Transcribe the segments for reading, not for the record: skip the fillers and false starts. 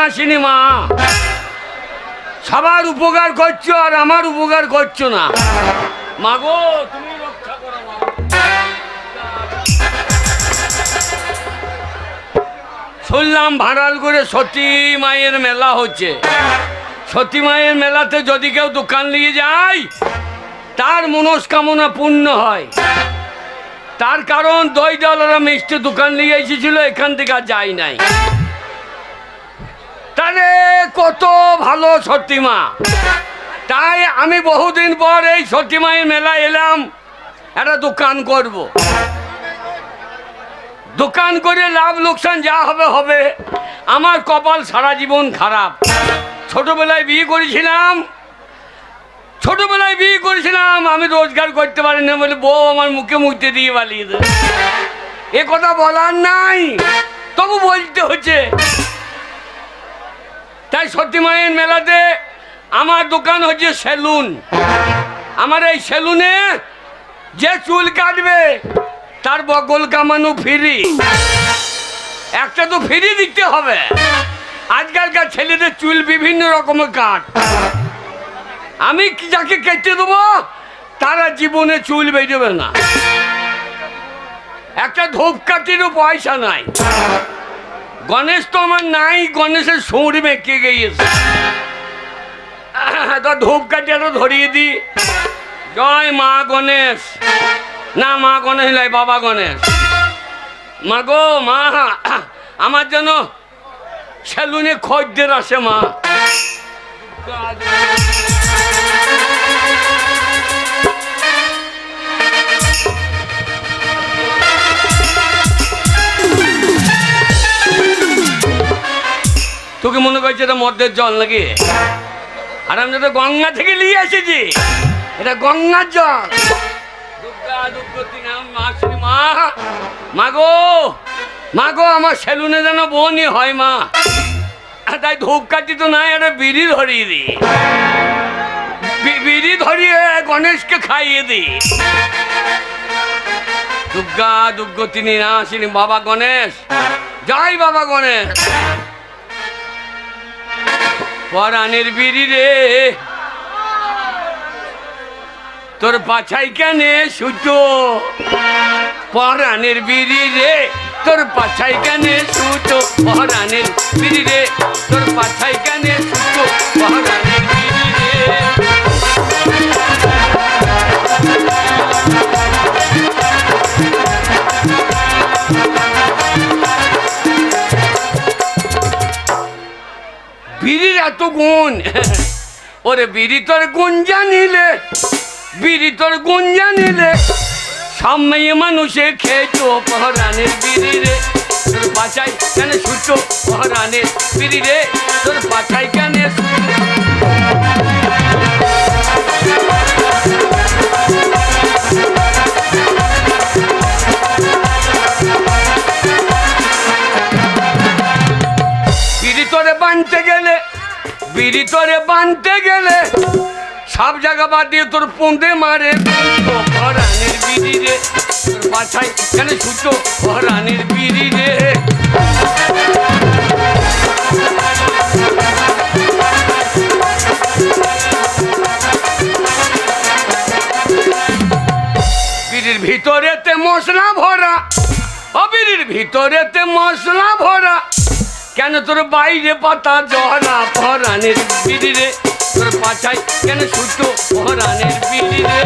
আসেনি মা, সবার উপকার করছো আর আমার উপকার করছো না। মাগো তুমি রক্ষা করো মা। শুনলাম ভাড়াল করে সতী মায়ের মেলা হচ্ছে। সতী মায়ের মেলাতে যদি কেউ দোকান নিয়ে যায় তার মনস্কামনা পূর্ণ হয়। তার কারণ দই ডালারা মিষ্টি দোকান নিয়ে এসেছিল, এখান থেকে আর যায় নাই। তাহলে কত ভালো সতী মা। তাই আমি বহুদিন পর এই সতী মায়ের মেলায় এলাম, একটা দোকান করব। দোকান করে লাভ লোকসান যা হবে হবে। আমার কপাল সারা জীবন খারাপ। ছোটবেলায় বিয়ে করেছিলাম, আমি রোজগার করতে পারি না বলে বউ আমার মুখে মুখতে দিয়ে পালিয়ে দেয়। এ কথা বলার নাই, তবু বলতে হচ্ছে। তাই সতী মায়ের মেলাতে আমার দোকান হচ্ছে সেলুন। আমার এই সেলুনে যে চুল কাটবে তার বগল কামানো ফ্রি। একটা তো ফ্রি দিতে হবে। আজকালকার ছেলেদের চুল বিভিন্ন রকমের কাট। আমি যাকে কেটে দেবো তারা জীবনে চুল বেরোবে না। একটা ধূপকাঠিরও পয়সা নাই। গণেশ তো আমার নাই, গণেশের সুঁড় মেকে গিয়েছে। তো ধূপকাঠি আরো ধরিয়ে দি। জয় মা গণেশ। না মা গণেশ নাই, বাবা গণেশ। মা গো মা, আমার জন্য সেলুনে খদ্দের আসে মা। তোকে মনে করছে এটা মদের জল নাকি? আর আমি তো গঙ্গা থেকে নিয়ে এসেছি, এটা গঙ্গার জল। মা গো আমার সেলুনে যেন বোনই হয় মা। তাই ধূপকাঠি তো নাই, একটা বিড়ি ধরিয়ে দি। বিড়ি ধরিয়ে গণেশকে খাইয়ে দি। দুর্গা দুর্গতিনী না আসেনি, বাবা গণেশ। জয় বাবা গণেশ। পরাণের বিড়ি রে তোর পাছাই কেনে সুতো। পরাণের বিড়ি রে তোর পাছাই কেনে সুতো। পরাণের বিড়ি রে তোর পাছাই কেনে সুতো। পরাণের বিড়ি রে। বিড়ির এত গুণ। ওরে বিড়ি তোর গুণ জানিলে, বিড়ি তোর গুণ জানিলে সব মেয়ে মানুষে খেতো। পরাণের বিড়ি রে তোর পাছাই কেন সুতো। পরাণের বিড়ি রে তোর পাছাই কেন সুতো। বিড়ি তোরে বানতে গেলে সব জায়গা বাদ দিয়ে তোর পুঁতে মারে। পরাণের বিড়ি রে তোর পাছাই কেন সুতো। পরাণের বিড়ি রে। বিড়ির ভিতরেতে মশলা ভরা, ও বিড়ির ভিতরেতে মশলা ভরা, কেন তোর বাইরে পাতা জহরা। পরাণের বিড়ি রে তোর পাছাই কেন সুতো। পরাণের বিড়ি রে।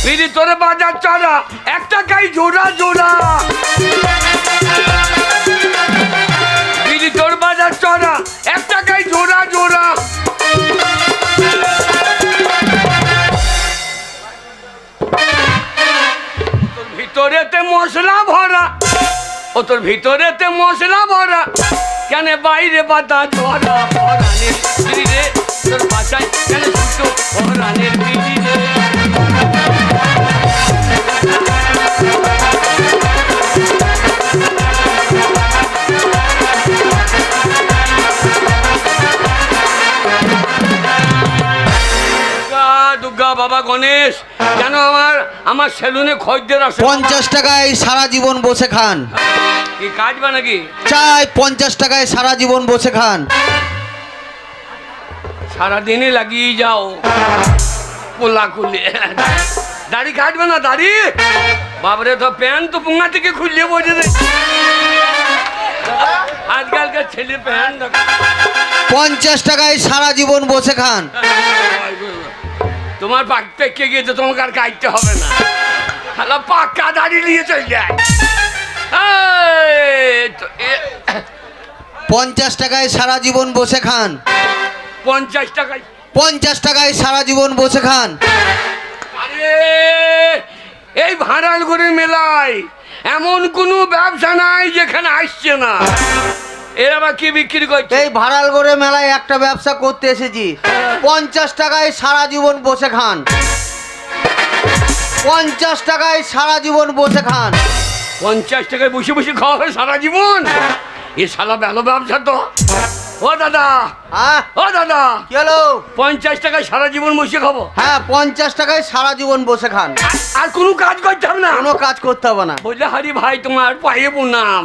বিড়ি তোর বাজার চড়া, এক টাকাই জোড়া জোড়া। বিড়ি তোর বাজার চড়া, এক টাকাই জোড়া জোড়া। তোর ভিতরেতে মশলা ভরা, ও তোর ভিতরেতে মশলা ভরা, কেন বাইরে পাতা ঝরা। পরাণের বিড়ি রে তোর পাছাই কেন সুতো। পরাণের বিড়ি রে। জিনিস যেন আমার সেলুনে খদ্দের আসে। 50 টাকায় সারা জীবন বসে খান। কি কাটবা নাকি? চাই 50 টাকায় সারা জীবন বসে খান। সারাদিনে লাগিয়ে যাও কোলা কুলে। দাড়ি কাটবে না? দাড়ি বাবরে তো প্যান্ট তো পুঙ্গা থেকে খুললে বসে রে। আজকালকার ছেলে প্যান্ট 50 টাকায় সারা জীবন বসে খান। তোমার পাক পেকে গিয়েছে, তোমাকে আর কাটতে হবে না। শালা পাক্কা দাড়ি নিয়ে চলে যায়। 50 টাকায় সারা জীবন বসে খান। 50 টাকায় 50 টাকায় সারা জীবন বসে খান। আরে এই ভাঁড়ালগুড়ির মেলায় এমন কোনো ব্যবসা নাই যেখানে আসছে না। এরা আবার কি বিক্রি করছে? এই ভাড়ালগড়ে মেলায় একটা ব্যবসা করতে এসেছি। 50 টাকায় সারা জীবন বসে খান। 50 টাকায় সারা জীবন বসে খান। 50 টাকায় বসে বসে খাওয়া হয় সারা জীবন? এ শালা ভালো ব্যবসা তো। ও দাদা, হ্যাঁ ও দাদা, কি হলো? 50 টাকায় সারা জীবন বসে খাবো? হ্যাঁ 50 টাকায় সারা জীবন বসে খান। আর কোনো কাজ করতে হবে না? কোনো কাজ করতে হবে না। বললে হারি ভাই তোমার পায়ে প্রণাম।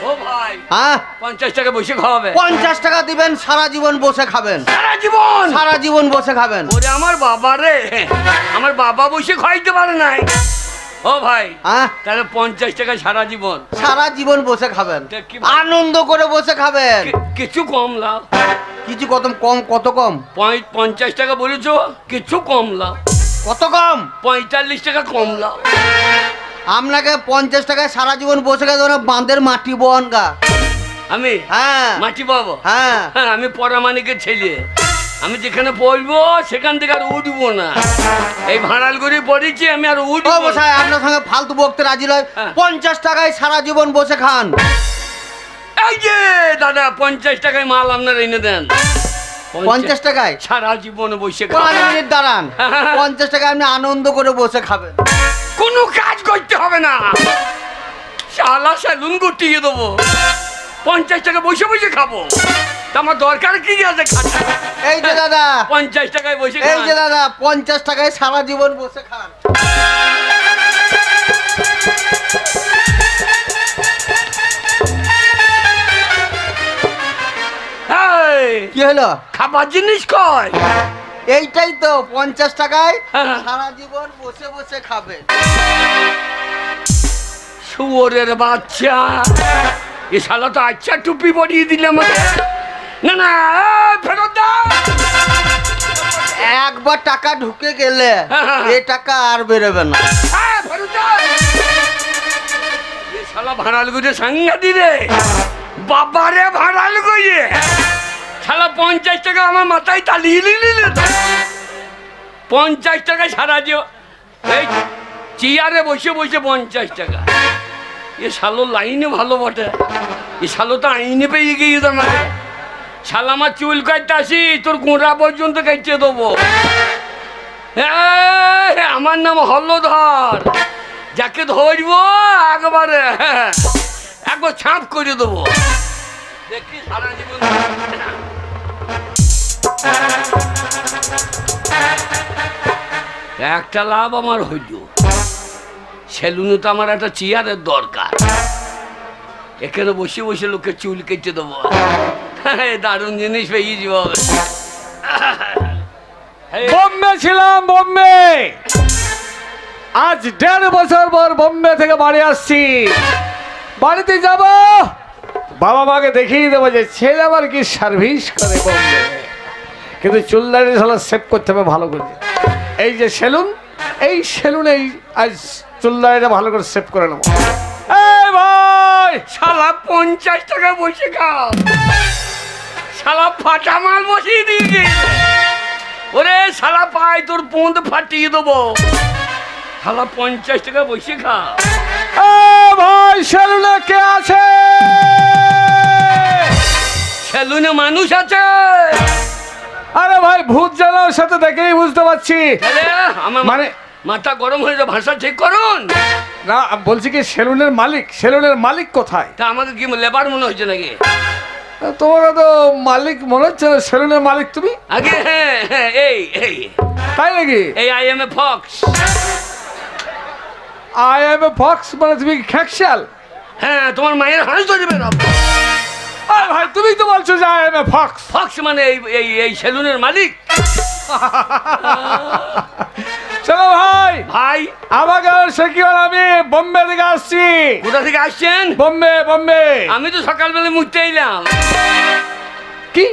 ও ভাই, হ্যাঁ 50 টাকা বসে খাওয়াবে? 50 টাকা দিবেন, সারা জীবন বসে খাবেন। সারা জীবন? সারা জীবন বসে খাবেন। ওরে আমার বাবা রে, আমার বাবা বসে খাইতে পারে নাই। ও ভাই, হ্যাঁ তাহলে 50 টাকা সারা জীবন? সারা জীবন বসে খাবেন, তা কি আনন্দ করে বসে খাবেন। কিছু কম লাভ? কিছু কত কম? কত কম? 50 টাকা বলেছো, কিছু কম লাভ? কত কম? 45 টাকা কম লাভ। আপনাকে 50 টাকায় সারা জীবন বসে গেছে বাঁধের মাটি বন গা। আমি হ্যাঁ মাটি পাবো? হ্যাঁ হ্যাঁ, আমি পরামানিকের ছেলে। আমি যেখানে পড়বো সেখান থেকে আর উঠবো না। এই ভাড়ালগুড়ি পড়েছি, আমি আর ও উঠবো না। মশাই, আপনার সঙ্গে ফালতু বকতে রাজি নয়। হ্যাঁ। 50 টাকায় সারা জীবন বসে খান। এই যে দাদা, 50 টাকায় মাল আপনারা এনে দেন। 50 টাকায় সারা জীবন বসে 5 খান। মিনিট দাঁড়ান। 50 টাকায় আপনি আনন্দ করে বসে খাবেন। কোনো কাজ করতে হবে না। শালা সেলুন গুটিয়ে দেবো, 50 টাকা বসে বসে খাবো। তা আমার দরকার কি আছে খাটা? এই যে দাদা, 50 টাকায় বসে এই যে খান। দাদা 50 টাকায় সারা জীবন বসে খান। এই, কি হলো? খাবার জিনিস কয়? এইটাই তো 50 টাকায় হ্যাঁ। সারা জীবন বসে বসে খাবেন। শুয়োরের বাচ্চা, এ শালা তো আচ্ছা টুপি পরিয়ে দিলে আমাকে। না না, ফেরত দাও। একবার টাকা ঢুকে গেলে হ্যাঁ। এই টাকা আর বেরোবে না। ফেরত দাও। এ শালা ভাড়ালগুড়ি সাংঘাতি রে। বাবারে ভাড়ালগুড়ি, শালা 50 টাকা আমার মাথায় তালিয়ে নিলে। 50 টাকা সারা জীবন এই চেয়ারে বসে বসে 50 টাকা। এ শালো লাইনে ভালো বটে। এ শালো তো আইনে পেয়ে গিয়ে আমাকে। শালা আমার চুল কাটতে আসি, তোর গোড়া পর্যন্ত কাটতে দেবো। আমার নাম হলধর। যাকে ধরবো একবারে একবার ছাপ করে দেবো। দেখি সারা জীবন একটা লাভ আমার হইল। সেলুনে তো আমার একটা চেয়ারের দরকার। এখানে বসে বসে লোকের চুল কেটে দেবো। দারুণ জিনিস পেয়ে যাব। বোম্বে ছিলাম, বোম্বে। আজ 1.5 বছর পর বোম্বে থেকে বাড়ি আসছি। বাড়িতে যাব, বাবা মাকে দেখিয়ে দেবো যে ছেলে আবার কি সার্ভিস করে বোম্বে। কিন্তু চুলদারি হলো সেভ করতে হবে ভালো করে। এই যে সেলুন, এই সেলুনেই আজ চুলদারিটা ভালো করে সেভ করে নেবো। এই ভাই, শালা 50 টাকা বসে খাও। শালা ফাটা মাল বসিয়ে দিয়েছে। ওরে শালা পাই তোর পোঁদ ফাটিয়ে দেবো। শালা 50 টাকা বসে খা। এই ভাই, সেলুনে কে আছে? সেলুনে মানুষ আছে। আরে ভাই, ভূত জ্বালার সাথে দেখেই বুঝতে পারছি। আরে আমার মানে মানে মাথা গরম হয়ে যায়, ভাষা ঠিক করুন না, বলছি কি সেলুনের মালিক, সেলুনের মালিক কোথায়? তা আমাকে কি লেবার মনে হচ্ছে নাকি? তোমাকে তো মালিক মনে হচ্ছে না, সেলুনের মালিক তুমি? আগে হ্যাঁ হ্যাঁ এই এই তাই নাকি? এই I M a fox. I M a fox মানে তুমি খ্যাকশাল? হ্যাঁ তোমার মায়ের হাঁস ধরে বেরোবো। আরে ভাই তুমি তো বলছো যে I M a fox. Fox মানে এই এই এই সেলুনের মালিক। চলো ভাই, ভাই আমাকে সে কি হল, আমি বোম্বে থেকে আসছি। কোথা থেকে আসছেন? বোম্বে বোম্বে। আমি তো সকালবেলা মুছতে এলাম। কি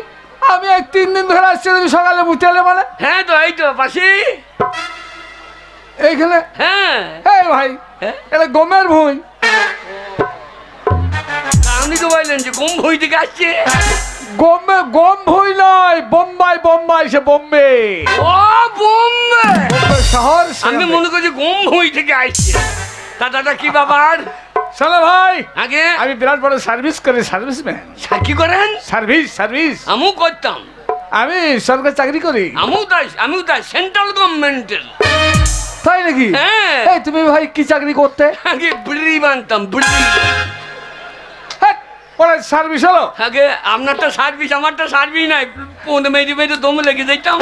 আমি এই 3 দিন ধরে আসছি, তুমি সকালে মুছতে এলে মানে? হ্যাঁ তো এই তো পাশে এইখানে? হ্যাঁ এই ভাই হ্যাঁ? এটা গমের ভুঁই। আপনি তো বললেন যে গম ভুঁই থেকে আসছে। গম ভুঁই নয়, বোম্বাই বোম্বাই, সে বোম্বে। ও বোম্বে বোম্বে শহর। আমি মনে করছি গম ভুঁই থেকে আসছে। তা দাদা কি ব্যাপার? চলো ভাই, আগে আমি বিরাট বড় সার্ভিস করি, সার্ভিসম্যান। কি করেন? Service service. আমিও করতাম। আমি সরকারি চাকরি করি। আমিও তাই সেন্ট্রাল গভর্নমেন্টের। তাই নাকি? হ্যাঁ এই তুমি ভাই কি চাকরি করতে? আগে বিড়ি বানতাম বিড়ি। হ্যাঁ, পরে সার্ভিস হলো। আগে আপনারটা সার্ভিস, আমারটা সার্ভিস নাই। পৌনে মেজে মেজে দম লেগে যাইতাম।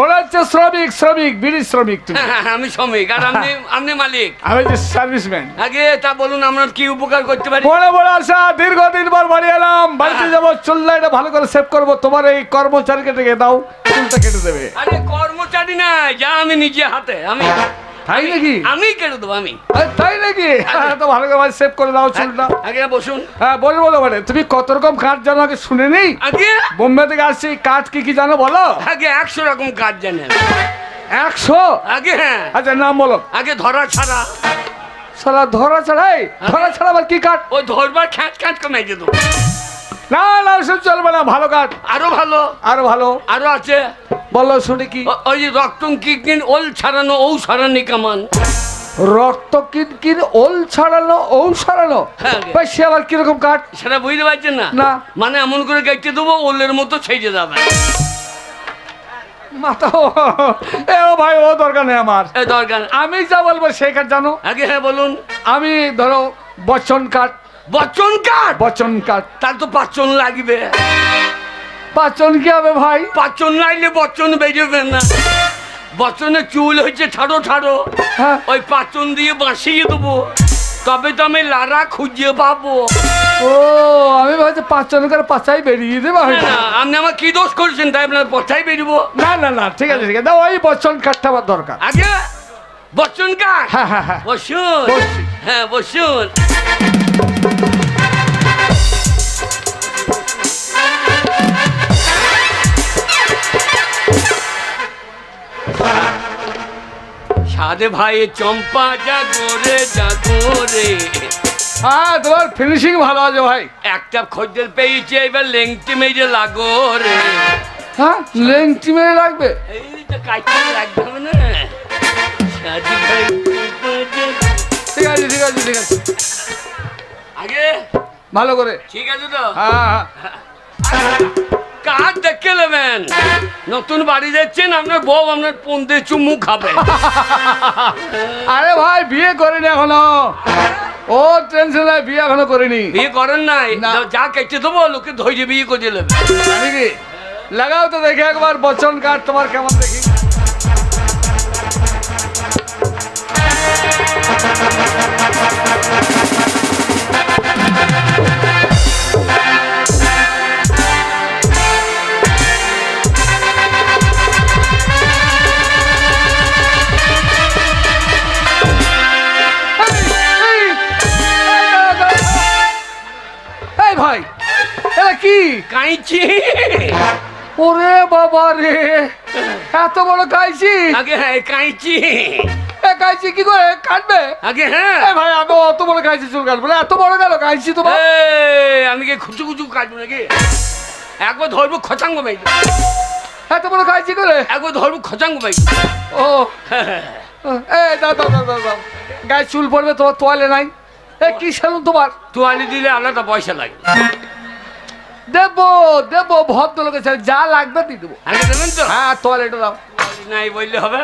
ওরা হচ্ছে শ্রমিক, শ্রমিক বিড়ি শ্রমিক। তুমি? আমি শ্রমিক আর আপনি মালিক। আমি যে সার্ভিসম্যান। আগে তা বলুন আমরা কি উপকার করতে পারি? বড় বড় আশা, দীর্ঘদিন পর বাড়ি এলাম। বাড়িতে যাবো, চুলটা এটা ভালো করে সেভ করবো। তোমার এই কর্মচারীকে ডেকে দাও, চুলটা কেটে দেবে। আরে কর্মচারী নাই, যা আমি নিজে হাতে আমি তাই নাকি? আমি কেটে দেবো আমি। আরে তাই নাকি? হ্যাঁ, তো ভালো করে সেভ করে দাও চুলটা। আগে বসুন। হ্যাঁ বলবো তো, মানে তুমি কত রকম কাঠ জানো আগে শুনে নেই। আগে বোম্বে থেকে আসছি, কাঠ কি কি জানো বলো? আগে 100 রকম কাজ জানেন। 100? আগে হ্যাঁ আচ্ছা নাম বলো। আগে ধরা ছাড়া। সালা ধরা ছাড়াই? ধরা ছাড়া আবার কি কাঠ? ওই ধরবার খ্যাঁচ খ্যাঁচ কমে যেত। না না, সব চলবে না, ভালো কাঠ। আরো ভালো আরো ভালো আরো আছে। বলো শুনি কি? ওই যে রক্তম কিন ওল ছাড়ানো ঔ সারানি কামান। রক্ত কিনকিন ওল ছাড়ানো, ঔ সারানো? হ্যাঁ। ভাই সে আবার কিরকম কাঠ? সেটা বুঝতে পারছেন না? না। মানে এমন করে কেটে দেবো ওলের মতো ছেড়ে যাবে। মাথা এ ও ভাই, ও দরকার নেই আমার। এ দরকার। আমি যা বলবো সেই কাঠ জানো? আগে হ্যাঁ বলুন। আমি ধরো বচন কাঠ। বচন কাঠ? বচন কাঠ। তার তো পাচন লাগবে। পাচন কি হবে ভাই? পাচন লাগলে বচন বেরোবে না। বচনের চুল হচ্ছে ঠাড়ো ঠাড়ো। হ্যাঁ। ওই পাচন দিয়ে বাঁশিয়ে দেবো, তবে তো আমি লারা খুঁজে পাবো। ও আমি ভাবছি পাচন করে পাচাই বেরিয়ে দেবো। না আপনি আমার কি দোষ করেছেন তাই আপনার পথাই বেরোবো? না না না, ঠিক আছে ঠিক আছে, দাও ওই বচন কাঠটা আমার দরকার। আগে বচন কাঠ? হ্যাঁ হ্যাঁ হ্যাঁ। বসুন। বসছি। হ্যাঁ বসুন। সাদে ভাই চম্পা জাগরে জাগরে। হ্যাঁ তোমার ফিনিশিং ভালো আছে ভাই। একটা খদ্দের পেয়েছে, এবার লেংটি মেজে লাগো রে। হ্যাঁ লেংটি মেরে রাখবে? এইটা কাটতে লাগবে হবে না? সাদে ভাই ঠিক আছে ঠিক আছে ঠিক আছে, আগে ভালো করে। ঠিক আছে তো? হ্যাঁ কাজ দেখে নেবেন। নতুন বাড়ি যাচ্ছেন, আপনার বউ আপনার পন্দে চুমু খাবে। আরে ভাই বিয়ে করিনি এখনো। ও টেনশন নাই, বিয়ে এখনো করিনি। বিয়ে করেন নাই? না। যা কেটে দেবো লোকে ধৈর্য বিয়ে করে নেবে। জানি কি, লাগাও তো দেখে একবার বচন কাঠ তোমার কেমন দেখি। এই ভাই এটা কি? কাঁচি। ওরে বাবা রে, এত বড় কাইছি? আগে হ্যাঁ কাঁচি। এ কাইছি কি করে কাটবে? আগে হ্যাঁ এ ভাই আমি অত বড় কাইছি চুল কাটবো না, এত বড় গেল কাইছি তোমার। আমি কি খুচু খুচু কাটবো নাকি? একবার ধরবো খচাঙ্গ ভাই। এত বড় কাইছি করে? একবার ধরবো খচাঙ্গ ভাই। ও এ দাও দাও দাও দাও দাও, গায়ে চুল পড়বে তোমার, তোয়ালে নাই? এ কি সেলুন তোমার? তোয়ালি দিলে আলাদা পয়সা লাগে। দেবো দেবো, ভদ্রলোকের ছেলে, যা লাগবে দিয়ে দেবো। আগে দেবেন তো? হ্যাঁ তোয়ালেটা দাও। নাই বললে হবে?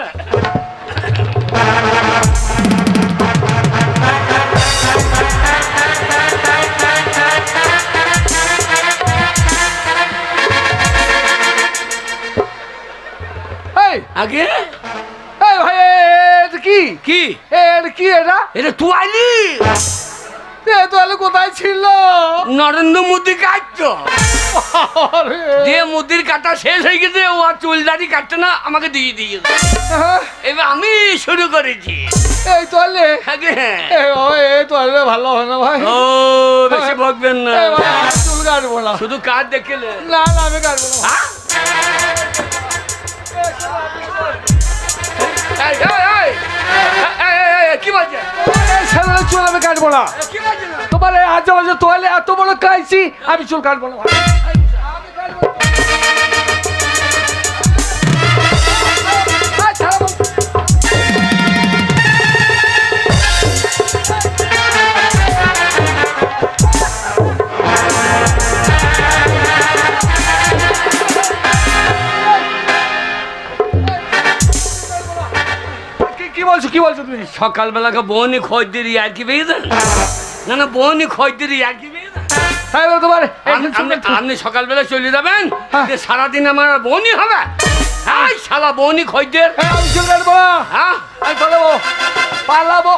কি কি এটা এটা তুয়ালি এ তাহলে কোথায় ছিল? নরেন্দ্র মোদী কাটতো আরে, দিয়ে মোদির কাটা শেষ হয়ে গেছে, ও আর চুল দাড়ি কাটছে না, আমাকে দিয়ে দিয়েছে। হ্যাঁ, এবার আমি শুরু করেছি। এই তাহলে হ্যাঁ। এই তাহলে ভালো হয় না ভাই। ও বেশি ভগবেন না, এই ভাই, আমি চুল কাটবো না। শুধু কাজ দেখলে। না না আমি কাটবো না। হ্যাঁ? এই, এই, এই, কি বলছে? এই ছেলের চুল আমি কাটবো না। কি বলছে না? তোমার এই আজে বাজে তোয়ালে এত বড় কাইছি, আমি চুল কাটবো না ভাই। আমি কাটবো না। এই, ছাড়ো। কি বলছো তুমি? সকালবেলাকে বউনি খোঁজদের আর কি পেয়েছেন? না না, বউনি খোঁজদের আর কি পেয়েছেন? তাই বলো তোমার আপনি সকালবেলা চলে যাবেন, হ্যাঁ। যে সারাদিন আমার বউনি হবে। হ্যাঁ, শালা বউনি খোঁজদের। আমি চুল কাটবো না। হ্যাঁ, আমি পালাবো পালাবো।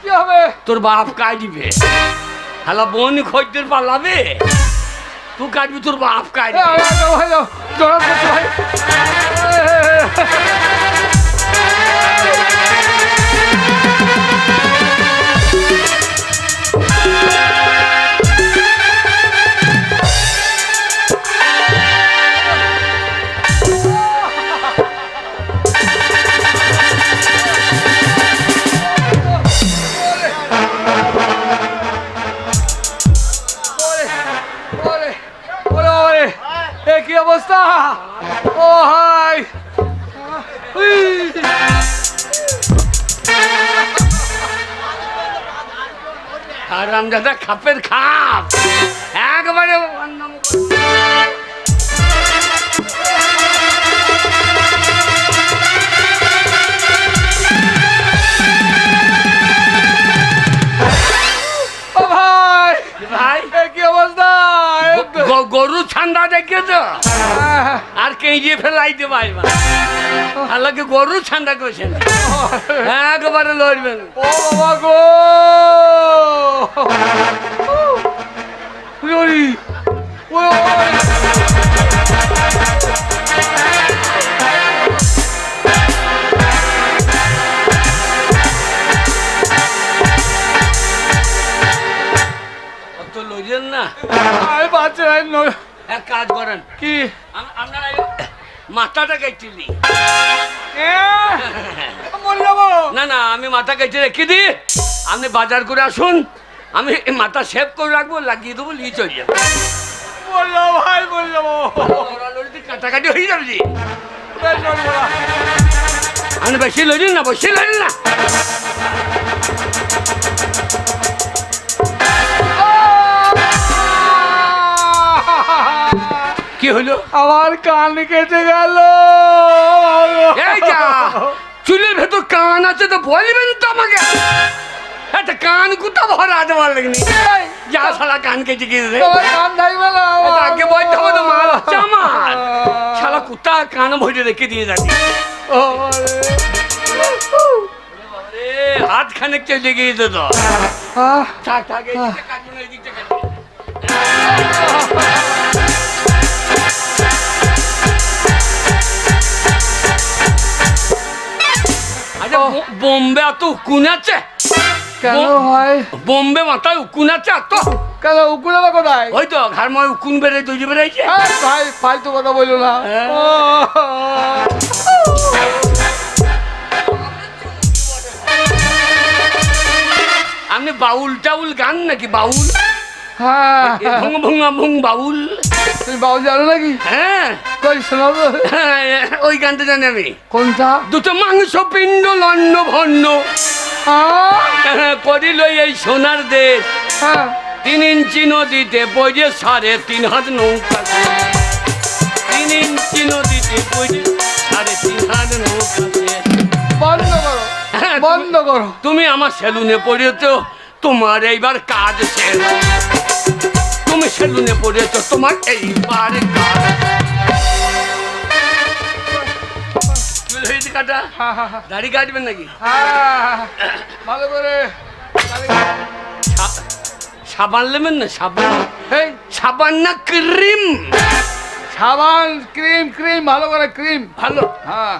কি হবে? তোর বাপ কাটবে। শালা বউনি খোঁজদের পালাবে, তুই কাটবি, তোর বাপ কাটবে। ভাই জড়াত করছো ভাই। কি অবস্থা? ও হাই, আর রামদাদা খাপের খাপ একবারে। ও ভাই ভাই, কি অবস্থা? গরু ছান্দা দেখে তো আর কেঁজিয়ে ফেলাইতে পারবা। আল্লাহকে গরু ছান্দা করছেন, একবারে লড়বেন। ও বাবা গো, ওই তো লড়ছেন না, আমি পাচ্ছি না। এক কাজ করেন, কি আপনারা মাথাটা কেটে দিই। মরে যাবো? না না, আমি মাথা কেটে রেখে দিই, আপনি বাজার করে আসুন, আমি মাথা শেভ করে রাখবো, লাগিয়ে দেবো, নিয়ে চলে যাবো। মরে যাবো ভাই, মরে যাবো। কাটাকাটি হয়ে যাবে জি। বেশ লড়বো না। আপনি বেশি লড়েন না, বেশি লড়েন না। কি হলো? আমার কান কেটে গেল। এই যা, চুলের ভেতর কান আছে তো বলবেন তো আমাকে। একটা কান কুতা ভরা দেওয়ার লাগনি, যা শালা কান কেটে গিয়েছে। তোমার কান থাকবে না। আগে বলতে হবে তো, মাল হচ্ছে আমার। শালা কুত্তা কান ভরে রেখে দিয়ে যাবে। হাত খানেক চলে গিয়েছে তো। থাক থাক, এই দিকটা কাটুন, এই দিকটা কাটুন। আচ্ছা, বোম্বে এত উকুন আছে কেন হয়? বোম্বে মাথায় উকুন আছে এত? কেন উকুন আবার কোথায়? ওই তো ঘর ময় উকুন বেড়ে তৈরি বেড়েছে। ভাই ফালতু কথা বললো না। আপনি বাউল টাউল গান নাকি? বাউল, হ্যাঁ, ভুং ভুঙা ভুং বাউল। তুমি বাবু জানো নাকি? হ্যাঁ, কই শোনাও তো। ওই গানটা জানি আমি। কোনটা? দুটো মাংস পিণ্ড লন্ন ভন্ন করিল এই সোনার দেশ। হ্যাঁ, 3 ইঞ্চি নদীতে বইয়ে 3.5 হাত নৌকা। 3 ইঞ্চি নদীতে বইয়ে 3.5 হাত নৌকা। বন্ধ করো, বন্ধ করো। তুমি আমার সেলুনে পড়েছো, তোমার এইবার কাজ শেষ। তুমি সেলুনে পড়েছো, তোমার এইবার কাটা। দাড়ি কাটবেন নাকি? ভালো করে সাবান নেবেন না? সাবান, এই সাবান না ক্রিম? সাবান, ক্রিম, ক্রিম, ভালো করে ক্রিম। ভালো। হ্যাঁ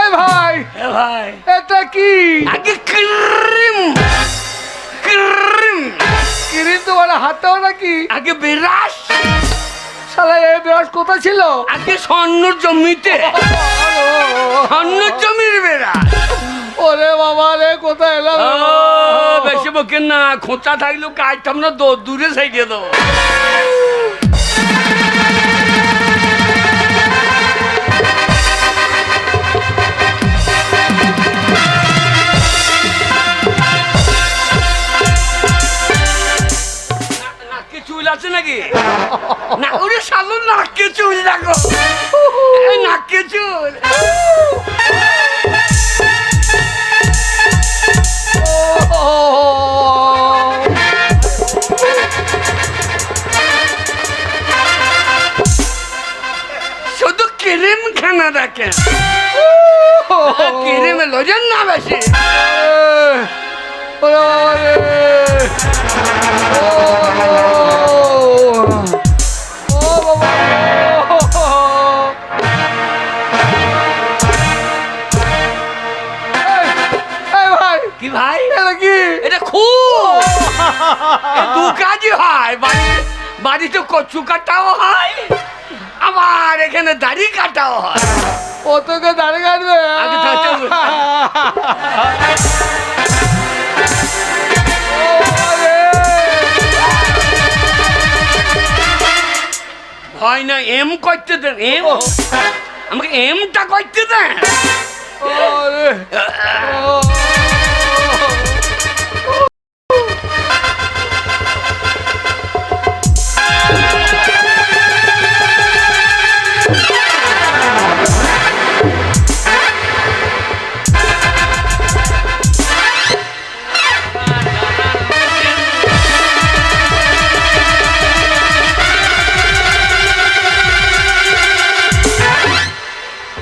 এই ভাই, এ ভাই, এটা কি? আগে ক্রিম, ক্রিম, ক্রিম তো বড় হাতেও নাকি? আগে বিরাস, শালা এই ব্রাশ কোথায় ছিল? আগে স্বর্ণ জমিতে, স্বর্ণ জমির বিরাস। ওরে বাবা রে, কোথায় এলাম? বেশি বকেন না, খোঁচা থাকলেও কাজটা আমরা দূরে সাইডে দেবো। নাকে চুল আছে নাকি? না ওরে শালো, নাকে চুল দেখো, নাকে চুল। শুধু ক্রিম খানা দেখেন, ক্রিমে লোজেন না বেশি। ওরে বাবা রে, ও বাবা, এই ভাই, কি ভাই? এটা কি? এটা খুব দু কাজই হয়, বাড়িতে কচু কাটাও হয়, আবার এখানে দাড়ি কাটাও হয়। ও তোকে দাঁড়ি কাটবে? আগে থাকতে হবে। ও বাবা রে। হয় না, এম করতে দেন, এম আমাকে এমটা করতে দেন। ওরে, ও।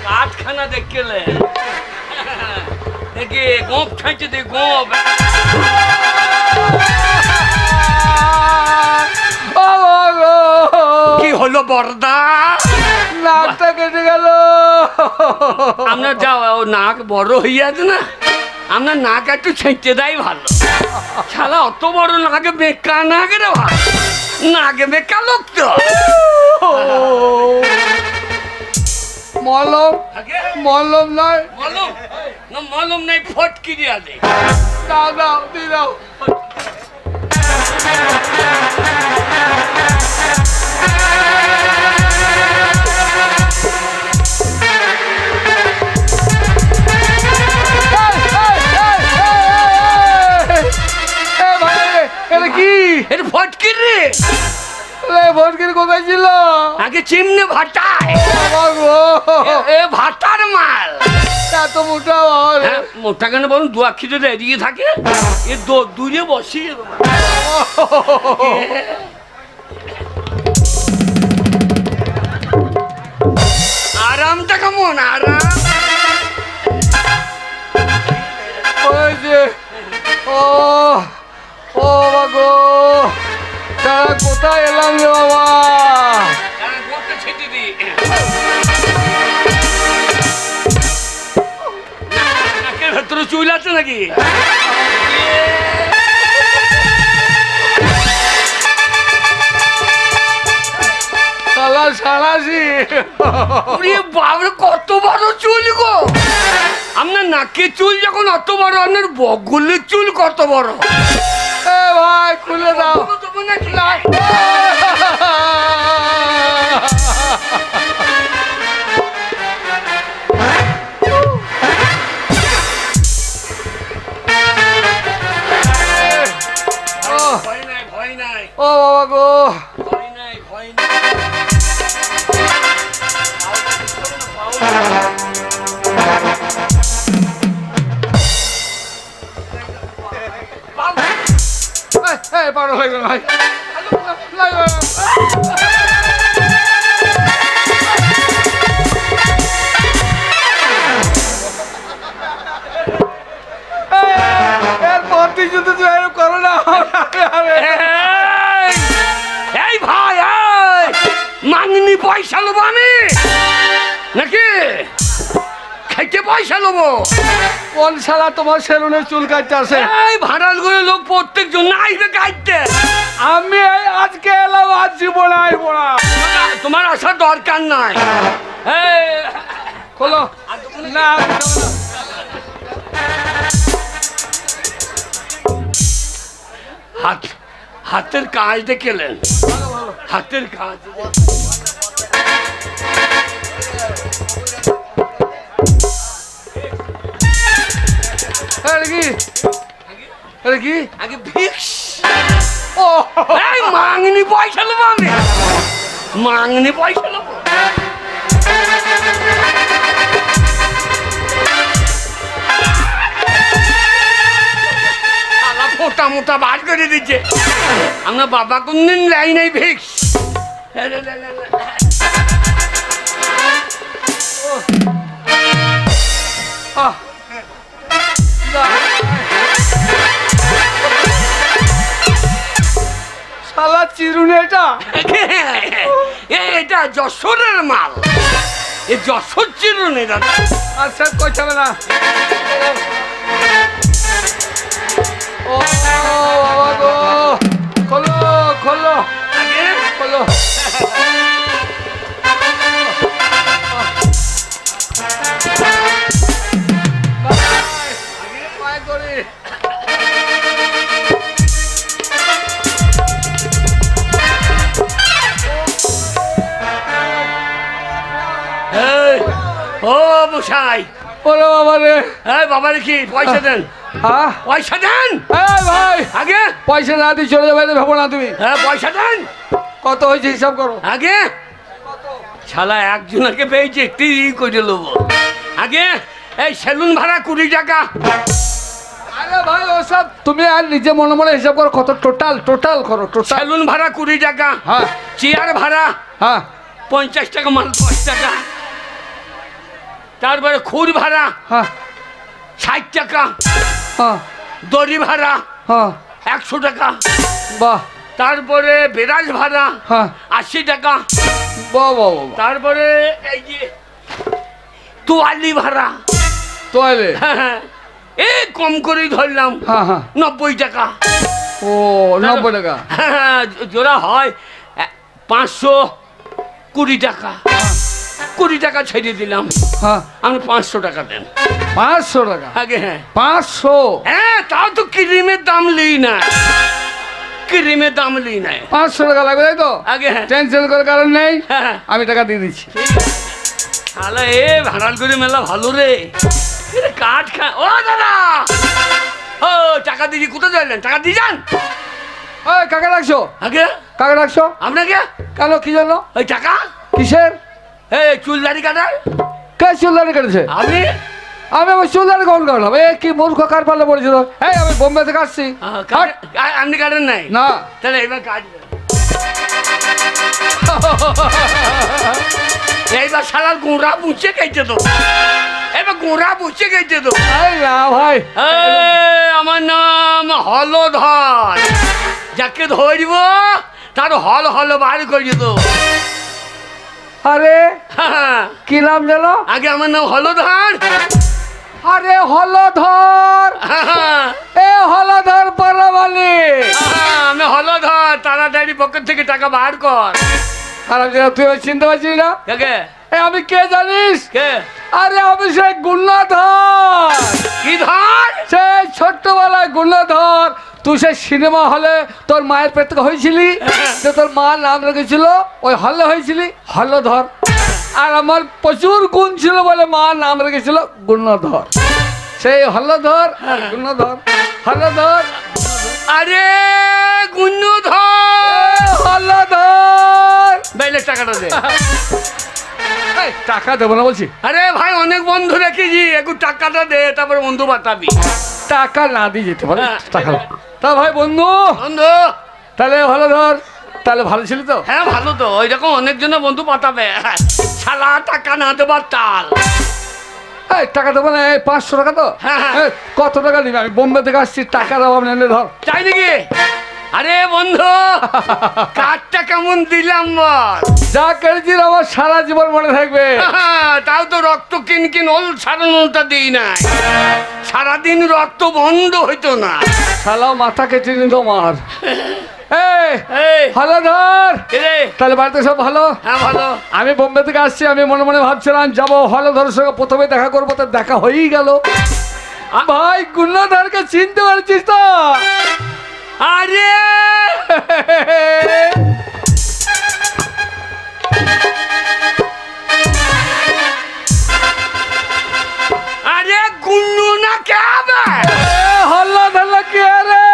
কাঠখানা দেখলে দেখে গোপ খাইছে, দে গোপ। ও বাবা গো। কি হলো বর্দা? নাকটা কেটে গেল। আপনার যাও, ও নাক বড় হয়ে আছে না, আপনার নাক একটু ছেঁচে দেয় ভালো। শালা অত বড় নাকে বেকা নাক রে ভাই, নাকে বেকা লোক তো। মলম, মলম নয়, মলম না, মলম নাই, ফটকি দিয়া দে। দাও দাও, দিয়ে দাও। কি এর ফটকি রে, ভোটগির কোথায় ছিল? আগে চিমনে ভাটায়, এ ভাটার মাল। এত মোটা আর হ্যাঁ, মোটা কেন বলুন, দু আক্ষি যদি এদিকে থাকে, এ দূরে বসিয়ে দেবো। আরামটা কেমন? আরাম হয়েছে। ও ও বাবা গো, তারা কোথায় এলাম রে বাবা? ছেটে দি, নাকের ভেতরে চুল আছে নাকি? শালা সারাসি। ওরে বাবা, কত বড় চুল গো! আপনার নাকের চুল যখন অত বড়, আপনার বগলের চুল কত বড়? এ ভাই খুলে দাও। দেবো নাকি? ভয় নাই, ভয় নাই। ও বাবা গো, পারো হয়ে গেল ভাই এরপর তুই যদি তুই এরকম করো না এই ভাই এই মাংনি পয়সা নেবো আমি নাকি খাইতে পয়সা নেবো কোন শালা তোমার সেলুনে চুল কাটতে আসে এই ভাড়াল করে লোক প্রত্যেক জন আসবে কাটতে আমি এই আজকে এলাম আজ জীবনে আসবো না তোমার আসার দরকার নাই এই খোলো না হাত হাতের কাজ দেখলেন হাতের কাজ কি আরে কি আগে ভিক্স ও এই মাংনি পয়সা নেবো আমি মাংনি পয়সা নেবো মোটা মোটা বার করে দিচ্ছে আমরা বাবা কোনদিন লাই নাই ভিক্স আহ শালা চিরুনি এটা এটা যশোরের মাল এ যশোর চিরুনি দাদা আচ্ছা কইতে হবে না ও বাবা গো খোলো খোলো আগে খোলো পায়ে ধরে এই, ও মশাই ওরে বাবা রে এই বাবা কি পয়সা দেন হ্যাঁ পয়সা দেন এই ভাই আগে পয়সা না দিয়ে চলে যাবে ভেবো না তুমি হ্যাঁ পয়সা দেন কত হয়েছে হিসাব করো আগে শালা একজনকে পেয়েছি একটু করে নেবো আগে এই সেলুন ভাড়া 20 টাকা আরে ভাই ওসব তুমি আর নিজে মনে মনে হিসাব করো কত টোটাল টোটাল করো টোটাল সেলুন ভাড়া 20 টাকা হ্যাঁ চেয়ার ভাড়া হ্যাঁ 50 টাকা মাল 5 টাকা তারপরে খুর ভাড়া হ্যাঁ 60 টাকা হ্যাঁ দড়ি ভাড়া হ্যাঁ 100 টাকা বাহ তারপরে বেরাজ ভাড়া হ্যাঁ 80 টাকা বাহ বাহ বাহ তারপরে এই যে তোয়ালি ভাড়া তোয়ালে এই কম করেই ধরলাম হ্যাঁ হ্যাঁ 90 টাকা ও 90 টাকা জোড়া হয় 520 টাকা 20 টাকা ছেড়ে দিলাম হ্যাঁ আমি 500 টাকা দেন 500 টাকা আগে হ্যাঁ 500 হ্যাঁ তাও তো ক্রিমের দাম লিই না ক্রিমের দাম লিই না 500 টাকা লাগবে তাই তো আগে হ্যাঁ টেনশন করার কারণ নেই হ্যাঁ আমি টাকা দিয়ে দিচ্ছি শালা এ ভাড়াল করে মেলা ভালো রে এরে কাঠ খা ও দাদা ও টাকা দিয়ে কোথায় যাইলেন টাকা দিয়ে যান ওই কাকা রাখছো আগে কাকা রাখছো আপনাকে কেন কি জন্য ওই টাকা কিসের এই চুল দাড়ি কাটার কে চুলদারি কেটেছে আপনি আমি আমার চুলদারি কখন কাটলাম এ কি মূর্খ কার পাল্লা পড়েছিল এই আমি বোম্বে থেকে আসছি হাট। আপনি কাটেন নাই না তাহলে এবার কাটবেন এইবার শালার গোড়া বুঝে গেছে তো এবার গোড়া বুঝে গেছে তো এই না ভাই আমার নাম হলধর যাকে ধরব তার হল হল বার করে তো আরে কি নাম জানো আগে আমার নাম হলধর আরে হলধর এ হলধর পরমালি আমি হলধর তাড়াতাড়ি পকেট থেকে টাকা বার কর খারাপ জায়গা তুই আমায় চিনতে পারছিস না কে এ আমি কে জানিস কে আরে আমি সেই গুণধর কি ধর সেই ছোট্টবেলায় গুণধর তুই সেই সিনেমা হলে তোর মায়ের পেট থেকে হয়েছিলি যে তোর মার নাম রেখেছিল ওই হলে হয়েছিলি হলধর আর আমার প্রচুর গুণ ছিল বলে মার নাম রেখেছিল গুণধর সেই হলধর গুণধর হলধর আরে গুন্নধর হলধর বেলে টাকা টাকাটা দে। এই, টাকা দেবো না বলছি। আরে ভাই অনেক বন্ধু রেখেছি, একটু টাকাটা দে, তারপরে বন্ধু বাতাবি। টাকা না দিয়ে যেতে পারে হ্যাঁ, টাকা। তা ভাই বন্ধু, বন্ধু তাহলে ভালো ধর, তাহলে ভালো ছিল তো। হ্যাঁ ভালো তো, ওই রকম অনেকজন বন্ধু পাঠাবে। শালা টাকা না দেবার তাল। এই টাকা দেবো না, এই 500 টাকা তো। হ্যাঁ, হ্যাঁ। এই, কত টাকা নিবি? আমি বোম্বে থেকে আসছি, টাকার অভাব নেই, ধর। তাই নাকি? আরে বন্ধু কার্ডটা কেমন দিলাম বল? যা কেটেছি আমার সারা জীবন মনে থাকবে। তাও তো রক্ত কিন ওল সারানোটা দিই নাই, সারাদিন রক্ত বন্ধ হইতো না। শালাও মাথা কেটে নি তোমার। এই এই ভালো ধর, রে, তাহলে বাড়িতে সব ভালো? হ্যাঁ ভালো। আমি বোম্বে থেকে আসছি, আমি মনে মনে ভাবছিলাম যাবো হলধরের সঙ্গে প্রথমে দেখা করবো, তো দেখা হয়েই গেল। ভাই গুণধরকে চিনতে পারছিস তো? আরে আরে গুন্নু না কে হবে? হলধর কে রে?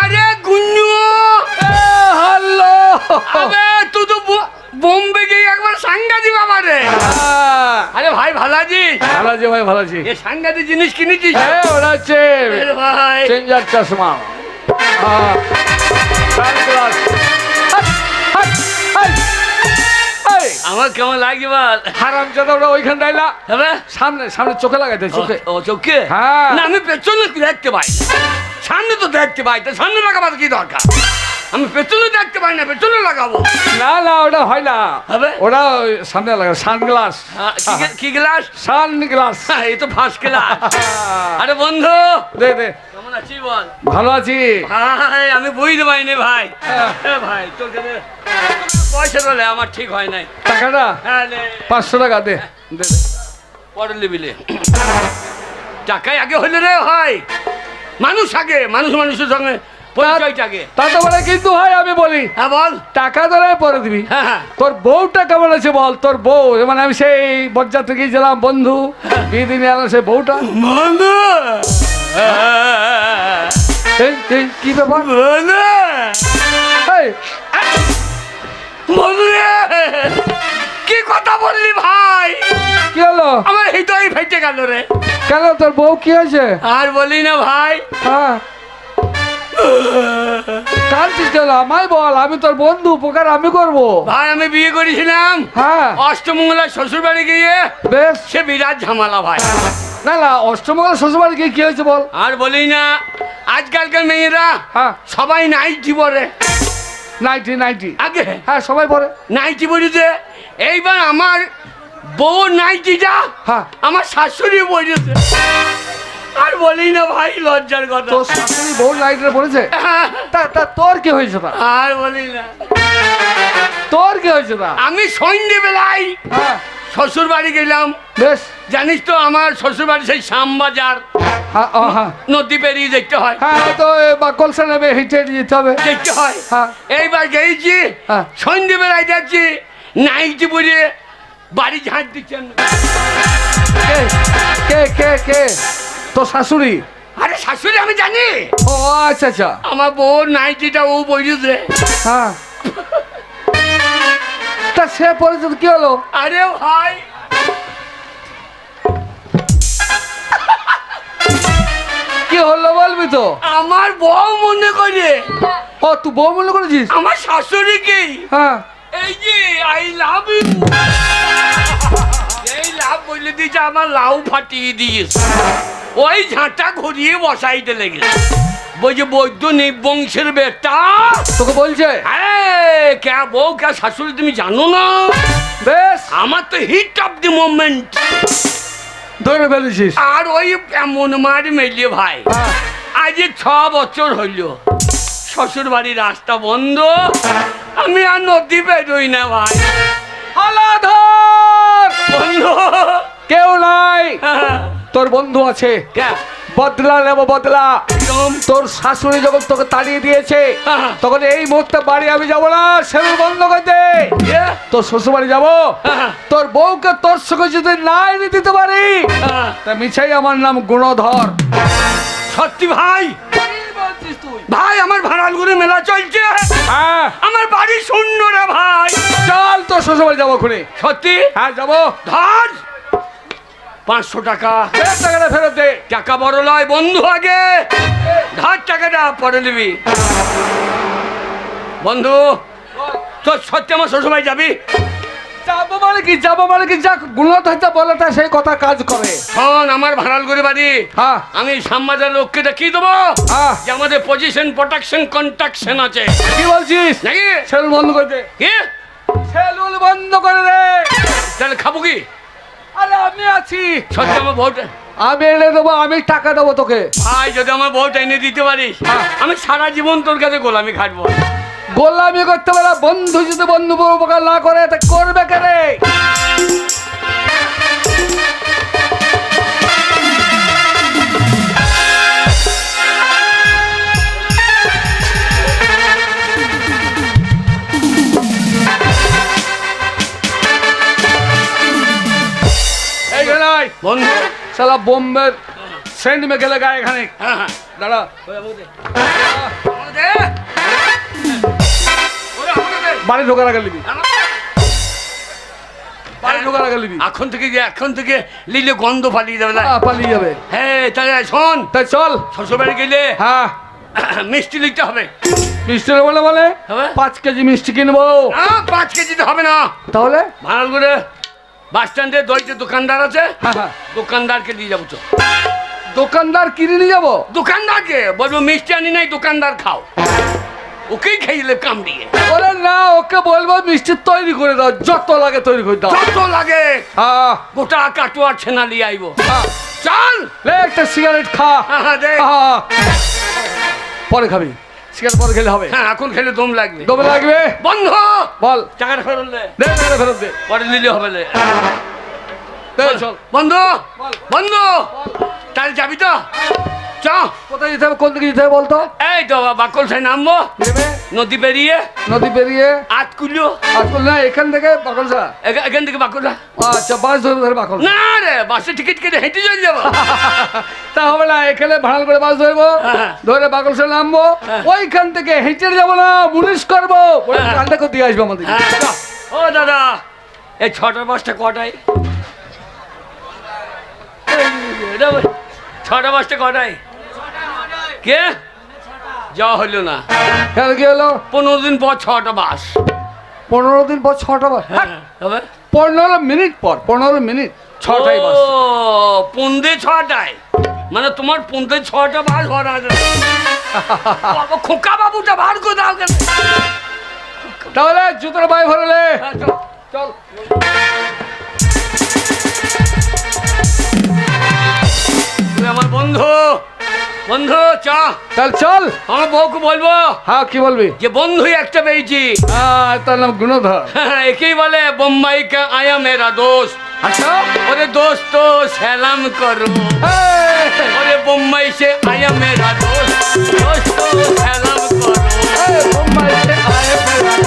আরে গুন্নু হ্যালো। আবে তুই তো বোম্বে গিয়ে একবার সাংঘাতিক বাবা রে। আরে ভাই ভালো আছিস? ভালো আছি ভাই, ভালো আছি। এ সাংঘাতিক জিনিস কিনেছিস? হ্যাঁ, ওরা হচ্ছে আরে ভাই চেঞ্জার চশমা। সানগ্লাস। আমার কেমন লাগছে বল? হারাম জাদা, ওরা ওইখানটায় না, হবে সামনে সামনে চোখে লাগাইতে, চোখে। ও চোখে? হ্যাঁ। না আমি পেছনে দেখতে পাই না। সামনে তো দেখতে পাই, তো সামনে লাগাবার কি দরকার? আমি পেছনে দেখতে পাই না, পেছনে লাগাবো। না না, ওটা হয় না। হবে? ওরা ওই সামনে লাগা, সানগ্লাস। কি গ্লাস? সানগ্লাস। এই তো ফার্স্ট ক্লাস। আরে বন্ধু দে দে। কেমন আছিস বল? ভালো আছি। ভাই আমি বুঝতে পারিনি ভাই। হ্যাঁ। এ ভাই তোর কাছে পয়সা তোলে আমার ঠিক হয় নাই। টাকাটা হ্যাঁ নে, 500 টাকা দে। দে দে। পরে লিবিলে টাকাই আগে হইলে রে ভাই, মানুষ আগে, মানুষের সঙ্গে পরিচয়টা আগে। তা তো বলে, কিন্তু হয় আমি বলি, হ্যাঁ বল। টাকা তোরা পরে দিবি। হ্যাঁ হ্যাঁ তোর বউটা কেমন আছে বল? তোর বউ, মানে আমি সেই বরযাত্রী গিয়েছিলাম, বন্ধু বিয়ে দিনে আলো, সেই বউটা। বন্ধু এই, এই, কি ব্যাপার? বন্ধু এই, বন্ধু রে, কি কথা বললি ভাই? কি হলো? আমার হৃদয় ফেটে গেল রে। কেন, তোর বউ কি হয়েছে? আর বলি না ভাই। হ্যাঁ, কাঁদছিস কেন? আমায় বল, আমি তোর বন্ধু, উপকার আমি করবো। ভাই আমি বিয়ে করেছিলাম, হ্যাঁ, অষ্টমঙ্গলা শ্বশুর বাড়ি গিয়ে বেশ। সে বিরাট ঝামেলা ভাই। না না, অষ্টমঙ্গল শ্বশুরবাড়ি গিয়ে কি হয়েছে বল? আর বলি না, আজকালকার মেয়েরা হ্যাঁ, সবাই নাইটি পরে। নাইটি নাইটি, আগে হ্যাঁ সবাই পরে। নাইটি পরেছে, এইবার আমার বউ নাইটিটা হ্যাঁ, আমার শাশুড়ি পরেছে। আর বলি না ভাই, লজ্জার কথা। তোর শাশুড়ি বউ নাইটে পড়েছে? তা তা তোর কি হয়েছে? তা আর বলি না, তোর কি হয়েছে? তা আমি সন্ধ্যেবেলায় হ্যাঁ, শ্বশুর বাড়ি গেলাম। বেশ। জানিস তো আমার শ্বশুর বাড়ি সেই শ্যামবাজার, হ্যাঁ, ও হ্যাঁ, নদী পেরিয়ে দেখতে হয়, হ্যাঁ তো বা কলসা নেবে, হেঁটে যেতে হবে। দেখতে হয়। হ্যাঁ, এইবার গেছি, হ্যাঁ। সন্ধ্যেবেলায় দেখছি নাইটি পরে বাড়ি ঝাঁট দিচ্ছেন। কে কে কে কে? তোর শাশুড়ি? আরে শাশুড়ি আমি জানি, ও আচ্ছা আচ্ছা, আমার বউ নাইটিটা ও পরেছে। হ্যাঁ। তা সে পড়েছে তো কি হলো? আরে ভাই কি হলো বলবি তো? আমার বউ মনে করে ও তুই বউ মনে করেছিস? আমার শাশুড়িকে হ্যাঁ, এই যে আই লাভ ইউ, এই লাভ বলে দিয়েছে, আমার লাউ ফাটিয়ে দিয়েছে। ওই ঝাঁটা ঘুরিয়ে বসাইতে লেগেছে, বলছে বৈদ্য নিবংশের বেটা। তোকে বলছে? হ্যাঁ, কে বউ কে শাশুড়ি তুমি জানো না? বেশ, আমার তো হিট অফ দি মোমেন্ট। ধরে ফেলেছিস? আর ওই এমন মার মেলিয়ে ভাই, হ্যাঁ, আজ 6 বছর হইল শ্বশুর বাড়ির রাস্তা বন্ধ, আমি আর নদী বেরোই না ভাই। হলধর বন্ধু কেউ নাই, হ্যাঁ, তোর বন্ধু আছে। কে? বদলা নেবো, বদলা। একদম। তোর শাশুড়ি যখন তোকে তাড়িয়ে দিয়েছে, হ্যাঁ। তখন এই মুহূর্তে বাড়ি আমি যাবো না, সেলুন বন্ধ করে দে। কে? তোর শ্বশুর বাড়ি যাবো, হ্যাঁ। তোর বউকে তোর সঙ্গে যদি না এনে দিতে পারি, হ্যাঁ। তা মিছাই আমার নাম গুণধর। সত্যি ভাই? কি বলছিস তুই? তুই? ভাই আমার ভাড়ালগুড়ি মেলা চলছে, হ্যাঁ আমার বাড়ি শূন্য রে ভাই। চল তোর শ্বশুরবাড়ি যাবো খুনি। সত্যি? হ্যাঁ যাবো। ধর 500 টাকা। টাকাটা ফেরত দে। টাকা বড় নয় বন্ধু, আগে ধর টাকাটা পরে নিবি। বন্ধু তোর সত্যি আমার শ্বশুরবাড়ি যাবি? যাবো মানে কি, যাবো মানে কি, যা গুণত হইতে বলাটা সেই কথা কাজ করে। শোন, আমার ভাড়ালগুড়ি বাড়ি, হ্যাঁ আমি সাম্বাজার লোককে দেখিয়ে দেবো হ্যাঁ। যে আমাদের পজিশন প্রোটেকশন কন্ট্রাকশন আছে। কি বলছিস? নাকি? সেলুন বন্ধ করে দে। কি? সেলুন বন্ধ করে দে। তাহলে খাবো কি? আরে আমি আছি। সত্যি আমার বউটা, আমি এনে দেবো, আমি টাকা দেবো তোকে। ভাই যদি আমার বউটা এনে দিতে পারিস, হ্যাঁ। আমি সারা জীবন তোর কাছে গোলামি খাটবো। গোলামি করতে পারে বন্ধু, যদি বন্ধু উপকার না করে তা করবে কেনে? এই যে নাই বন্ধু, সালা বোম্বের সেন্ট মে গেলে গায়ে এখানে হ্যাঁ হ্যাঁ দাঁড়া। আমাকে দে। ওরে আমাকে দে। বাড়ি ঢোকার আগে লিবি, বাড়ি ঢোকার আগে লিবি। এখন থেকে লিলে গন্ধ ফালিয়ে যাবে না? পালিয়ে যাবে। হ্যাঁ তাহলে শোন, তাই চল। শ্বশুরবাড়ি গেলে হ্যাঁ মিষ্টি লিখতে হবে। মিষ্টি বলে বলে হবে? 5 কেজি মিষ্টি কিনবো। 5 কেজিতে হবে না। তাহলে ভাড়ালগুড়ে বাস স্ট্যান্ডে দইতে দোকানদার আছে, হ্যাঁ হ্যাঁ দোকানদারকে দিয়ে যাবো। তো দোকানদার কিনে নিয়ে যাবো। দোকানদারকে বলবো মিষ্টি আনি নাই, দোকানদার খাও, ওকেই খাইলে কাম দিয়ে। বলে না, ওকে বলবো মিষ্টি তৈরি করে দাও, যত লাগে তৈরি করে দাও। যত লাগে হ্যাঁ গোটা কাটুয়ার ছেনা নিয়ে আইবো। হ্যাঁ। চল। লে একটা সিগারেট খা। হ্যাঁ, দে। হ্যাঁ। পরে খাবি, সিগারেট পরে খেলে হবে। হ্যাঁ এখন খেলে দম লাগবে। দমে লাগবে। বন্ধ। বল। টাকাটা ফেরত দে। দে টাকাটা ফেরত দে। পরে নিলে হবে না। দে চল। বন্ধু, বল। বন্ধু তাহলে যাবি তো? চ। কোথায় যেতে হবে, কোন দিকে যেতে হবে বলতো? এই তো বাকলসায় নামবো, নেমে নদী পেরিয়ে নদী পেরিয়ে আটকুলো, বাকল না, এখান থেকে বাকলসা। এখান থেকে বাকলসা। আচ্ছা বাস ধরে ধরে বাকল। না রে, বাসে টিকিট কেটে হেঁটে চলে যাবো। তা হবে না, এখানে ভাড়া করে বাস ধরবো, হ্যাঁ। ধরে বাকলসা নামবো, হ্যাঁ। ওইখান থেকে হেঁটে যাবো না, মুনিশ করবো, ওই হ্যাঁ। কালটা করে দিয়ে আসবো আমাদের। হ্যাঁ, চ। ও দাদা, এই 6টার বাসটা কটায়? 6টা বাসটা কটায়? কে যাওয়া হলো না? কেন কি হলো? 15 দিন পর 6টা বাস। 15 দিন পর 6টা বাস। হ্যাঁ, তবে 15 মিনিট পর, 15 মিনিট 6টাই বাস। ও, পুন্দে 6টায়, মানে তোমার পুন্দে 6টা বাস ভরা আছে। বাবা, খোকা বাবুটা বার করে দাও কেন? তাহলে জুতোর বাই ভরলে হ্যাঁ, চল। চল। তুমি আমার বন্ধু, বন্ধু চ। তাহলে চল। আমার বউকে বলবো হ্যাঁ কি বলবি? যে বন্ধুই একটা পেয়েছি। তার নাম গুণধর। একেই বলে বোম্বাই কা আয়া মেরা দোস্ত। আচ্ছা ওরে দোস্ত সালাম করো, এই, ওরে বোম্বাই সে আয়া মেরা দোস্ত, দোস্ত সালাম করো। এই, মুম্বাই से आए मेरा।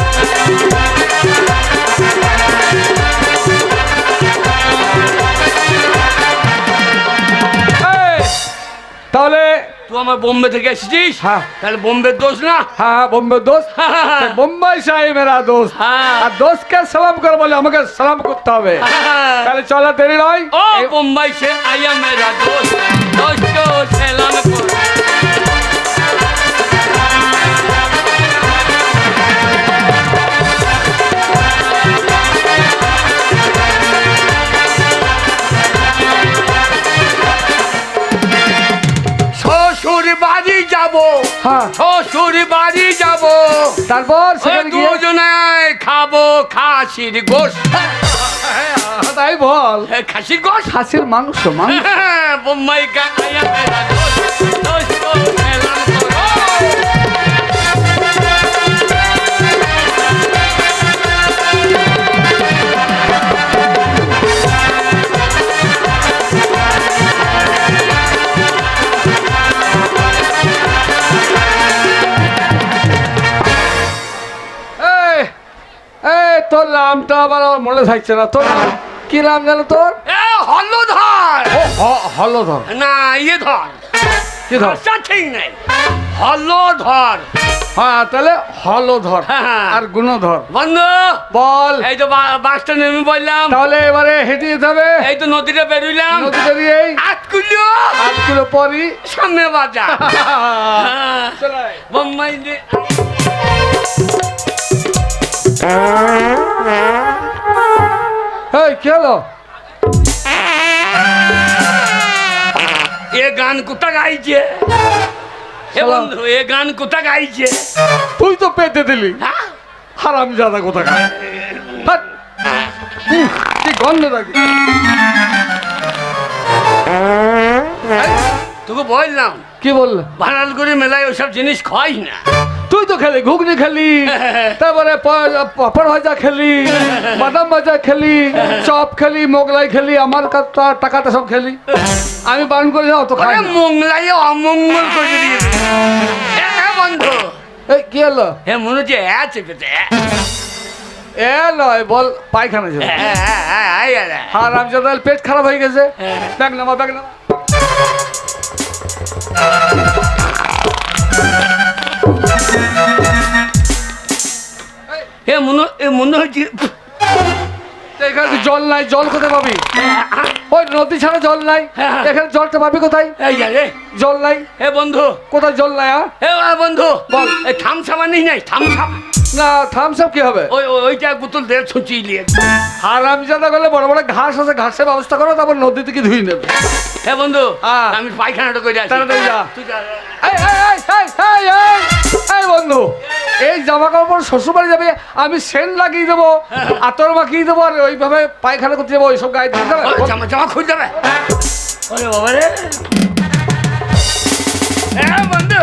এই, তাহলে তুই আমার বোম্বে থেকে এসেছিস, হ্যাঁ। তাহলে বোম্বের দোষ না? हाँ हाँ बॉम्बे दोस्त मुंबई से आए मेरा दोस्त হ্যাঁ। আর दोस्त কে সালাম করে বলে আমাকে সালাম করতে হবে তাহলে চলা দেরি নয় ও বোম্বাই সে আয়া মেরা দোস্ত, দোস্ত সালাম করো। শ্বশুর বাড়ি যাবো, হ্যাঁ শ্বশুর বাড়ি যাবো, তারপর ওই সেখানে গিয়ে দুজনায় খাবো খাসির গোশত। তাই বল খাসির গোশত। হাসির মাংস মাংস বোম্বাই কা আয়া মেরা দোস্ত, দোস্ত সালাম করো। এই এই তোর নামটা আবার আমার মনে থাকছে না তোর নাম কি নাম জানো তোর এ হলধর। হলধর না ইয়ে ধর, কি ধর আচ্ছা ঠিক নেই। হলধর। হ্যাঁ তাহলে হলধর হ্যাঁ। আর গুণধর। বন্ধু বল। এই তো বাসটা নেমে বললাম, তাহলে এবারে হেঁটে যেতে হবে। এই তো নদীটা বেরোইলাম, নদী পেরিয়েই 8 কিলো 8 কিলো পরই সামনে বাজার। হ্যাঁ। চলে আয়। বোম্বাই যে এই কি হলো? এ গান কোথা গাইছে? এ বন্ধু এ গান কোথা গাইছে? তুই তো পেতে দিলি, হ্যাঁ? হারামজাদা কোথাকার। হাট। কি গন্ধ থাকে। তোকে বললাম কি বললো? ভাড়াল করে মেলায় ওইসব জিনিস খাই না। তুই তো খেলি ঘুগনি খেলি, তারপরে পাপড় ভাজা খেলি, বাদাম ভাজা খেলি, চপ খেলি, মোগলাই খেলি, আমার টাকাটা সব খেলি। আমি বারণ করে যাও তো খাই আরে না। মঙ্গলাই অমঙ্গল করে দিয়েছে। বন্ধু এই কি হলো? হে মনে হচ্ছে চেপেছে। এ নয়, বল পায়খানা যাবে। হারামজাদা পেট খারাপ হয়ে গেছে। ব্যাগ নামা, ব্যাগ নামা। মনে হচ্ছে এখানে তো জল নাই, জল কোথায় পাবি? ওই নদী ছাড়া জল নাই, হ্যাঁ। এখানে জলটা পাবি কোথায়? এই যা রে। জল নাই, হে বন্ধু, কোথায় জল নাই? হে বন্ধু বল। এই থামসামা নেই নাই থামসামা? না থামস আপ কি হবে? ওইটা বোতল দিয়ে ছুঁচিয়ে নিয়ে। হারামজাদা গেলে বড় বড় ঘাস আছে, ঘাসের ব্যবস্থা করো, তারপর নদী থেকে ধুই নেবে। হে বন্ধু হ্যাঁ। আমি পায়খানাটা করে আসি। তাড়াতাড়ি যা। তুই যা। এই, এই, এই, এই, এই, এই, এই বন্ধু, এই জামা কাপড় শ্বশুর বাড়ি যাবে, আমি সেন্ট লাগিয়ে দেবো, আতর মাখিয়ে দেবো, আর ওইভাবে পায়খানা করতে যাবো, ওইসব গায়ে দিয়ে দেবে? জামা জামা খুলে যাবে। ওরে বাবা রে। হ্যাঁ বন্ধু,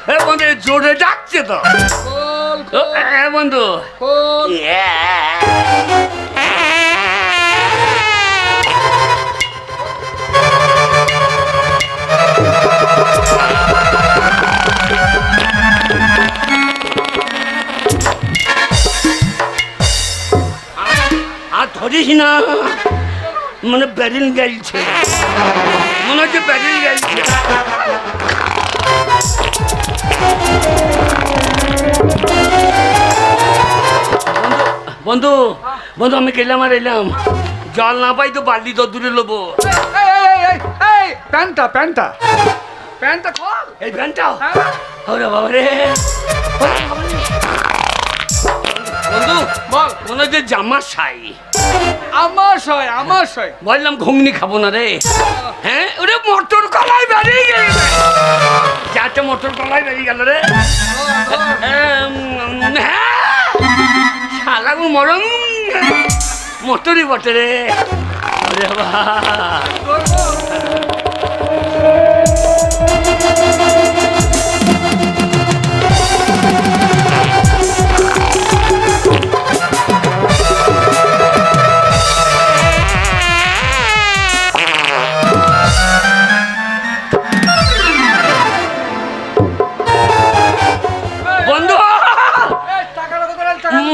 হ্যাঁ বন্ধু জোরে ডাকছে তো। হ্যাঁ বন্ধু। আর ধরিস না, মানে ব্যারিল গেলছে, মনে হচ্ছে ব্যারিল গেলছে। বন্ধু বন্ধু আমি গেলাম আর এলাম, জল না পাই তো বালতি তো দূরে লোবো। এই, এই, এই, এই, প্যান্টটা প্যান্টটা প্যান্টটা খোল। এই প্যান্টটাও হ্যাঁ। ওরে বাবা রে। বন্ধু বল। মনে হচ্ছে জামা সাই। আমার সয় বললাম ঘুগনি খাবো না রে। হ্যাঁ ওরে মটর কলাই বেরিয়ে গেল, চারটে মটর কলাই বেরিয়ে গেল রে। হ্যাঁ শালাগু মরম মটরই বটে রে। ওরে বাবা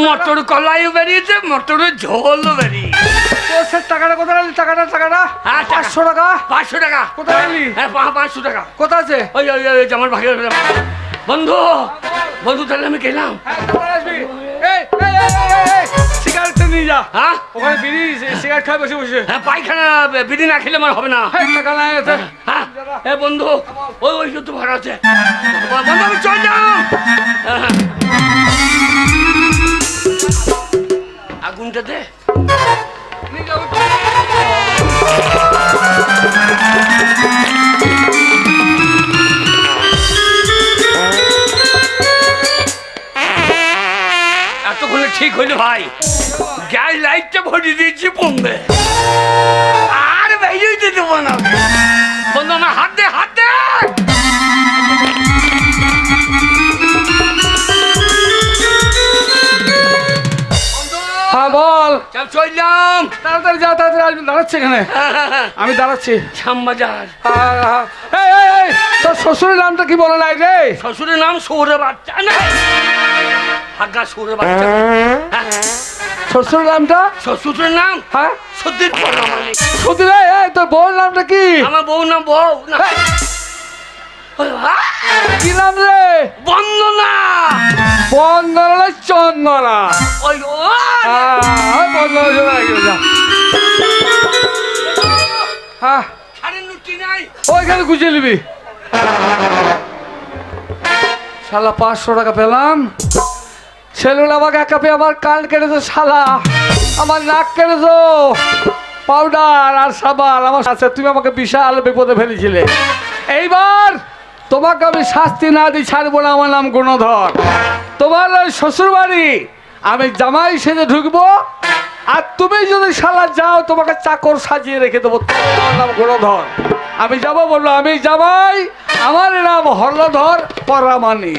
মটর কলাইও বেরিয়েছে, মটরের ঝোলও বেরিয়েছে। টাকাটা কোথায় আনলি? টাকাটা হ্যাঁ, টাকা। 500 টাকা 500 টাকা কোথায় আনলি? হ্যাঁ 500 টাকা। কোথায় আছে? ওই ওই ওই জামার ভাগে। বন্ধু বন্ধু তাহলে আমি গেলাম। হ্যাঁ, কোথায় আসবি? এই, এই, এই, এই, এই, সিগারেটটা নিয়ে যা। হ্যাঁ ওখানে বিড়ি সিগারেট খাই বসে বসে। হ্যাঁ পায়খানা বিড়ি না খেলে আমার হবে না। হ্যাঁ, টাকা নাই আছে। হ্যাঁ হ্যাঁ বন্ধু ওই ওই তো ভাড়া আছে। বন্ধু আমি চল যাও। আগুনটা দে। নিয়ে যাবো। এতক্ষণে ঠিক হইলো ভাই, গ্যাস লাইটটা ভরিয়ে দিয়েছি বোম্বে, আর বেরিয়ে দিতে দেবো না। বন্ধু আমার হাত দে, হাত দে। হ্যাঁ বল। চললাম। তাড়াতাড়ি যা, তাড়াতাড়ি আসবি। দাঁড়াচ্ছি এখানে, আমি দাঁড়াচ্ছি। শ্যামবাজার। এই, এই, এই, তোর শ্বশুরের নামটা কি বলে নাই রে? শ্বশুরের নাম সৌরে বাচ্চা না, হাগা সৌরে বাচ্চা। হ্যাঁ, শ্বশুরের নামটা? শ্বশুরের নাম হ্যাঁ সতীর পরামানিক। সত্যি রে? এই তোর বউর নামটা কি? আমার বউ নাম বউ না। এই, কি নাম রে? বন্দনা। বন্দনা চন্দনা। ওই বন্দনা চলে গেল, যা। হ্যাঁ, ছাড়ের নুটি নাই। ওইখানে গুছিয়ে নিবি। শালা 500 টাকা পেলাম, ছেলেরা আমাকে একা পেয়ে আমার কান কেটেছো, শালা আমার নাক কেটেছো, পাউডার আর সাবান আমার সাথে, তুমি আমাকে বিশাল বিপদে ফেলেছিলে। এইবার তোমাকে আমি শাস্তি না দিই ছাড়বো না। আমার নাম গুণধর, তোমার ওই শ্বশুর বাড়ি আমি জামাই সেজে ঢুকবো, আর তুমি যদি শালা যাও তোমাকে চাকর সাজিয়ে রেখে দেবো। তোমার নাম গুণধর, আমি যাবো বললো আমি জামাই, আমার নাম হরধর পরামানি।